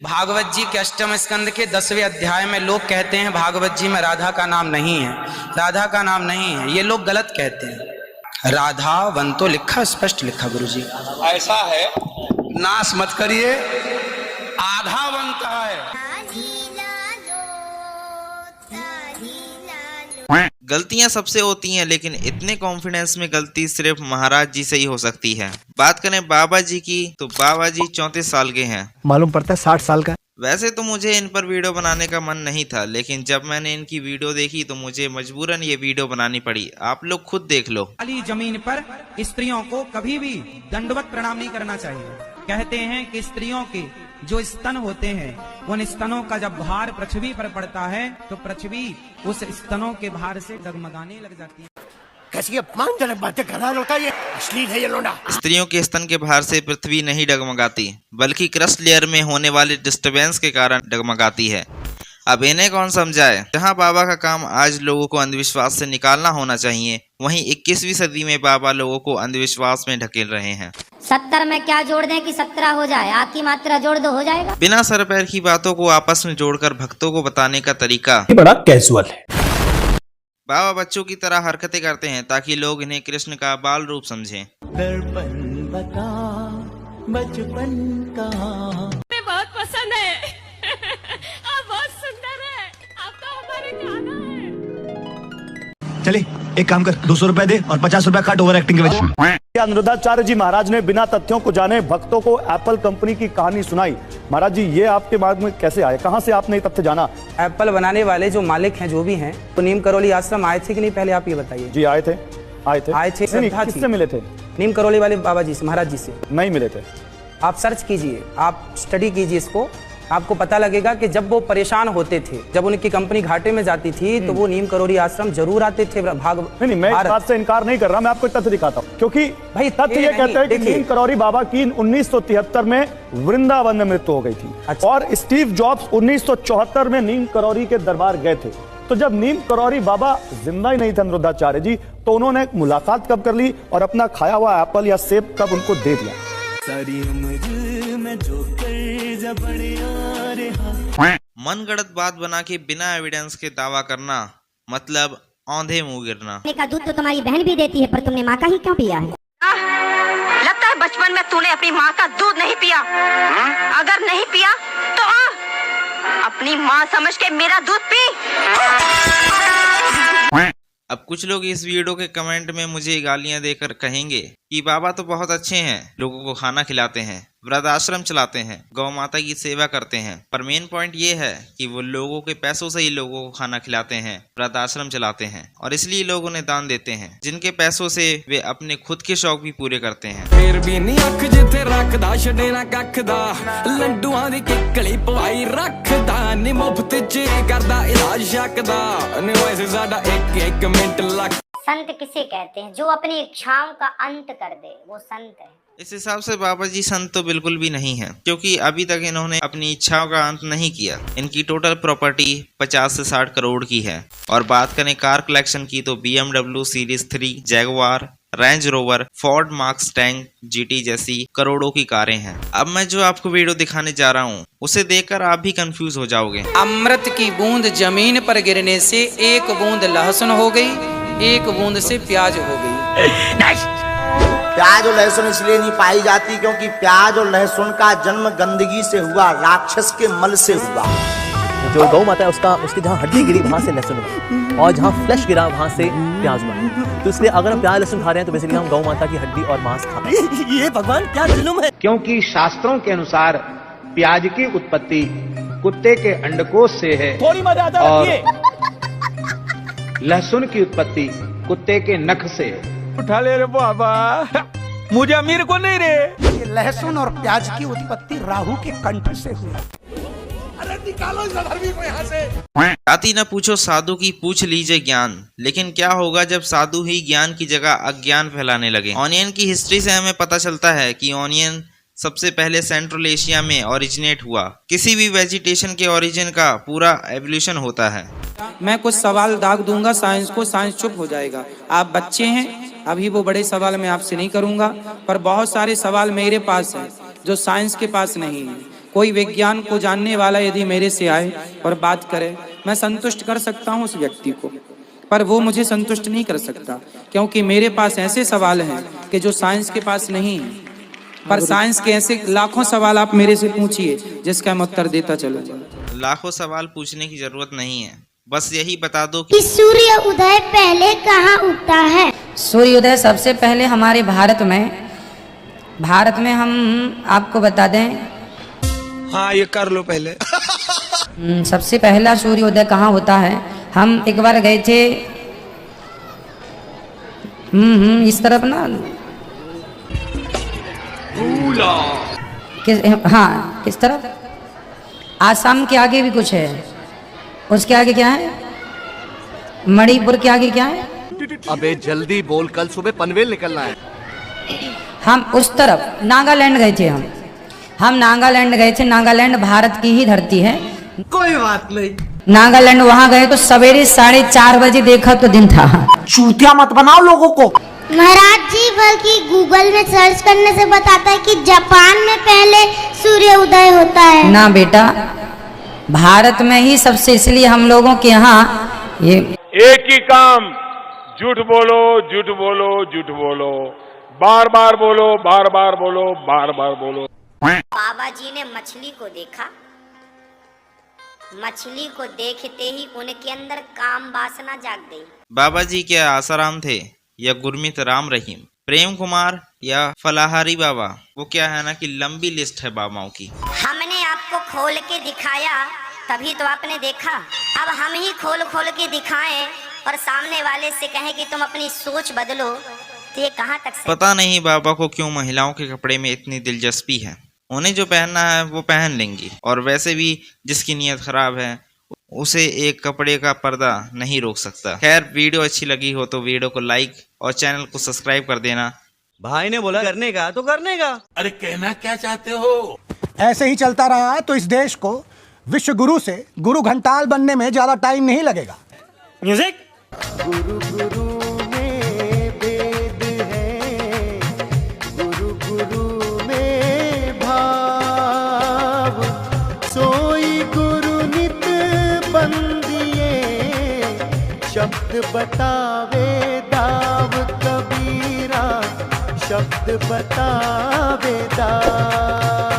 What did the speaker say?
भागवत जी के अष्टम स्कंद के 10वें अध्याय में लोग कहते हैं भागवत जी में राधा का नाम नहीं है, राधा का नाम नहीं है। ये लोग गलत कहते हैं। राधा वन तो लिखा, स्पष्ट लिखा गुरु जी। ऐसा है, नाश मत करिए, आधा वन कहा है। गलतियां सबसे होती हैं, लेकिन इतने कॉन्फिडेंस में गलती सिर्फ महाराज जी से ही हो सकती है। बात करें बाबा जी की, तो बाबा जी 34 साल के हैं। मालूम पड़ता है 60 साल का। वैसे तो मुझे इन पर वीडियो बनाने का मन नहीं था, लेकिन जब मैंने इनकी वीडियो देखी तो मुझे मजबूरन ये वीडियो बनानी पड़ी। आप लोग खुद देख लो। खाली जमीन पर स्त्रियों को कभी भी दंडवत प्रणाम नहीं करना चाहिए। कहते हैं कि स्त्रियों के जो स्तन होते हैं, उन स्तनों का जब भार पृथ्वी पर पड़ता है तो पृथ्वी उस स्तनों के भार से डगमगाने लग जाती है। कैसी अपमानजनक बातें कर रहा है, ये अश्लील है ये लोंडा। स्त्रियों के स्तन के भार से पृथ्वी नहीं डगमगाती, बल्कि क्रस्ट लेयर में होने वाले डिस्टरबेंस के कारण डगमगाती है। अब इन्हें कौन समझाए। जहां बाबा का काम आज लोगों को अंधविश्वास से निकालना होना चाहिए, वहीं 21वीं सदी में बाबा लोगों को अंधविश्वास में ढकेल रहे हैं। 70 में क्या जोड़ दें कि 17 हो जाए, आ की मात्रा जोड़ दो हो जाएगा। बिना सर पैर की बातों को आपस में जोड़कर भक्तों को बताने का तरीका बड़ा कैजुअल है। बाबा बच्चों की तरह हरकतें करते हैं ताकि लोग इन्हें कृष्ण का बाल रूप समझें। दर्पण बता बचपन का हमें बहुत पसंद है। आप बहुत सुंदर है, आप तो हमारे गाना है। चले एक काम कर, 200 रुपए दे और 50 रुपए काट ओवर एक्टिंग के वजह। अनुरुद्धाचार्य जी महाराज ने बिना तथ्यों को जाने भक्तों को एप्पल कंपनी की कहानी सुनाई। महाराज जी, ये आपके दिमाग में कैसे आए, कहां से आपने ये तथ्य जाना? एप्पल बनाने वाले जो मालिक हैं, जो भी हैं, तो नीम करौली आश्रम आए थे कि नहीं, पहले आप ये बताइए। जी आए थे। आए थे। किससे मिले थे? नीम करौली वाले बाबा जी से, महाराज जी से नहीं मिले थे। आप सर्च कीजिए, आप स्टडी कीजिए इसको, आपको पता लगेगा कि जब वो परेशान होते थे, जब उनकी कंपनी घाटे में जाती थी, तो वो नीम करौली आश्रम जरूर आते थे। नहीं, मैं इस बात से इनकार नहीं कर रहा, मैं आपको तथ्य दिखाता हूँ। क्योंकि भाई तथ्य ये कहते हैं कि नीम करौली बाबा की 1973 में वृंदावन में मृत्यु हो गई थी। अच्छा। और स्टीव जॉब्स 1974 में नीम करौली के दरबार गए थे। तो जब नीम करौली बाबा जिंदा ही नहीं थे अनुरुद्धाचार्य जी, तो उन्होंने मुलाकात कब कर ली और अपना खाया हुआ एप्पल या सेब कब उनको दे दिया? सारी उम्र में जो मन गढ़ंत बात बना के बिना एविडेंस के दावा करना, मतलब औंधे मुंह गिरना। का दूध तो तुम्हारी बहन भी देती है, पर तुमने माँ का ही क्यों पिया है? लगता है बचपन में तूने अपनी माँ का दूध नहीं पिया। अगर नहीं पिया तो अपनी माँ समझ के मेरा दूध पी। अब कुछ लोग इस वीडियो के कमेंट में मुझे गालियां देकर कहेंगे कि बाबा तो बहुत अच्छे हैं, लोगों को खाना खिलाते हैं, वृद्धाश्रम चलाते हैं, गौ माता की सेवा करते हैं। पर मेन पॉइंट ये है कि वो लोगों के पैसों से ही लोगों को खाना खिलाते हैं, वृद्धाश्रम चलाते हैं, और इसलिए लोग उन्हें दान देते हैं, जिनके पैसों से वे अपने खुद के शौक भी पूरे करते हैं। फिर भी नहीं अख जिथे रखदा छडेना कखदा, लड्डूआं दी किकली पवाई रखदा, नी मुफ्त च करदा इलाज शकदा, नी वैसे साडा एक मिनट लग। संत किसे कहते हैं? जो अपनी इच्छाओं का अंत कर दे, वो संत है। इस हिसाब से बाबा जी संत तो बिल्कुल भी नहीं है, क्योंकि अभी तक इन्होंने अपनी इच्छाओं का अंत नहीं किया। इनकी टोटल प्रॉपर्टी 50 से 60 करोड़ की है। और बात करें कार कलेक्शन की, तो BMW series 3, Jaguar, range rover, Ford Mustang GT जैसी करोड़ों की कारें हैं। अब मैं जो आपको वीडियो दिखाने जा रहा हूँ, उसे देखकर आप भी कंफ्यूज हो जाओगे। अमृत की बूंद जमीन पर गिरने से एक बूंद लहसुन हो गई, एक बूंद से प्याज हो गई। प्याज और लहसुन इसलिए नहीं पाई जाती क्योंकि प्याज और लहसुन का जन्म गंदगी से हुआ, राक्षस के मल से हुआ। जो गौ माता है उसकी जहाँ हड्डी गिरी वहाँ से लहसुन बना, और जहाँ फ्लैश गिरा वहाँ से प्याज बना। तो इसलिए अगर हम प्याज लहसुन खा रहे हैं तो बेसिकली हम गौ माता की हड्डी और मांस खा रहे हैं। ये भगवान क्या जुल्म है। क्योंकि शास्त्रों के अनुसार प्याज की उत्पत्ति कुत्ते के अंडकोश से है, थोड़ी मर्यादा रखिए। लहसुन की उत्पत्ति कुत्ते के नख से है। उठा ले रे बाबा, मुझे अमीर को नहीं रे। ये लहसुन और प्याज की उत्पत्ति राहु के कंठ से हुई। अरे निकालो इस अधर्मी को यहाँ से। जाति न पूछो साधु की, पूछ लीजिए ज्ञान। लेकिन क्या होगा जब साधु ही ज्ञान की जगह अज्ञान फैलाने लगे। ऑनियन की हिस्ट्री से हमें पता चलता है कि ऑनियन सबसे पहले सेंट्रल एशिया में ओरिजिनेट हुआ। किसी भी वेजिटेशन के ओरिजिन का पूरा एवोल्यूशन होता है। मैं कुछ सवाल दाग दूंगा साइंस को, साइंस चुप हो जाएगा। आप बच्चे हैं, अभी वो बड़े सवाल मैं आपसे नहीं करूंगा, पर बहुत सारे सवाल मेरे पास हैं जो साइंस के पास नहीं है। कोई विज्ञान को जानने वाला यदि मेरे से आए और बात करे, मैं संतुष्ट कर सकता हूँ उस व्यक्ति को, पर वो मुझे संतुष्ट नहीं कर सकता, क्योंकि मेरे पास ऐसे सवाल हैं कि जो साइंस के पास नहीं है। पर साइंस के ऐसे लाखों सवाल आप मेरे से पूछिए जिसका मैं उत्तर देता चलूंगा। लाखों सवाल पूछने की जरूरत नहीं है, बस यही बता दो कि सूर्य उदय पहले कहाँ उगता है? सूर्योदय सबसे पहले हमारे भारत में हम आपको बता दें। हाँ ये कर लो पहले। सबसे पहला सूर्योदय कहाँ होता है? हम एक बार गए थे इस तरफ ना, किस तरफ? आसाम के आगे भी कुछ है, उसके आगे क्या है? मणिपुर के आगे क्या है? अबे जल्दी बोल, कल सुबह पनवेल निकलना है। हम उस तरफ नागालैंड गए थे। हम नागालैंड गए थे। नागालैंड भारत की ही धरती है। कोई बात नहीं। नागालैंड वहाँ गए तो सवेरे 4:30 बजे देखा तो दिन था। चूतिया मत बनाओ लोगों को। महाराज जी, बल्कि गूगल में सर्च करने से बताता है कि जापान में पहले सूर्य उदय होता है। ना बेटा, भारत में ही सबसे, इसलिए हम लोगों के यहाँ ये एक ही काम, झूठ बोलो झूठ बोलो झूठ बोलो, बार बार बोलो बार बार बोलो बार बार बोलो। बाबा जी ने मछली को देखा, मछली को देखते ही उनके अंदर काम वासना जाग गई। बाबा जी क्या आसाराम थे या गुरमीत राम रहीम, प्रेम कुमार या फलाहारी बाबा? वो क्या है ना कि लंबी लिस्ट है बाबाओं की। हमने आपको खोल के दिखाया तभी तो आपने देखा। अब हम ही खोल खोल के दिखाएं और सामने वाले से कहें कि तुम अपनी सोच बदलो, तो ये कहाँ तक सही? पता नहीं बाबा को क्यों महिलाओं के कपड़े में इतनी दिलचस्पी है। उन्हें जो पहनना है वो पहन लेंगी, और वैसे भी जिसकी नीयत खराब है उसे एक कपड़े का पर्दा नहीं रोक सकता। खैर, वीडियो अच्छी लगी हो तो वीडियो को लाइक और चैनल को सब्सक्राइब कर देना। भाई ने बोला करने का तो करने का। अरे कहना क्या चाहते हो? ऐसे ही चलता रहा तो इस देश को विश्व गुरु से गुरु घंटाल बनने में ज्यादा टाइम नहीं लगेगा। म्यूजिक। गुरु गुरु में वेद है, गुरु गुरु में भाव, सोई गुरु नित बंदिए, शब्द बतावे दाव कबीरा, शब्द बतावे दाव।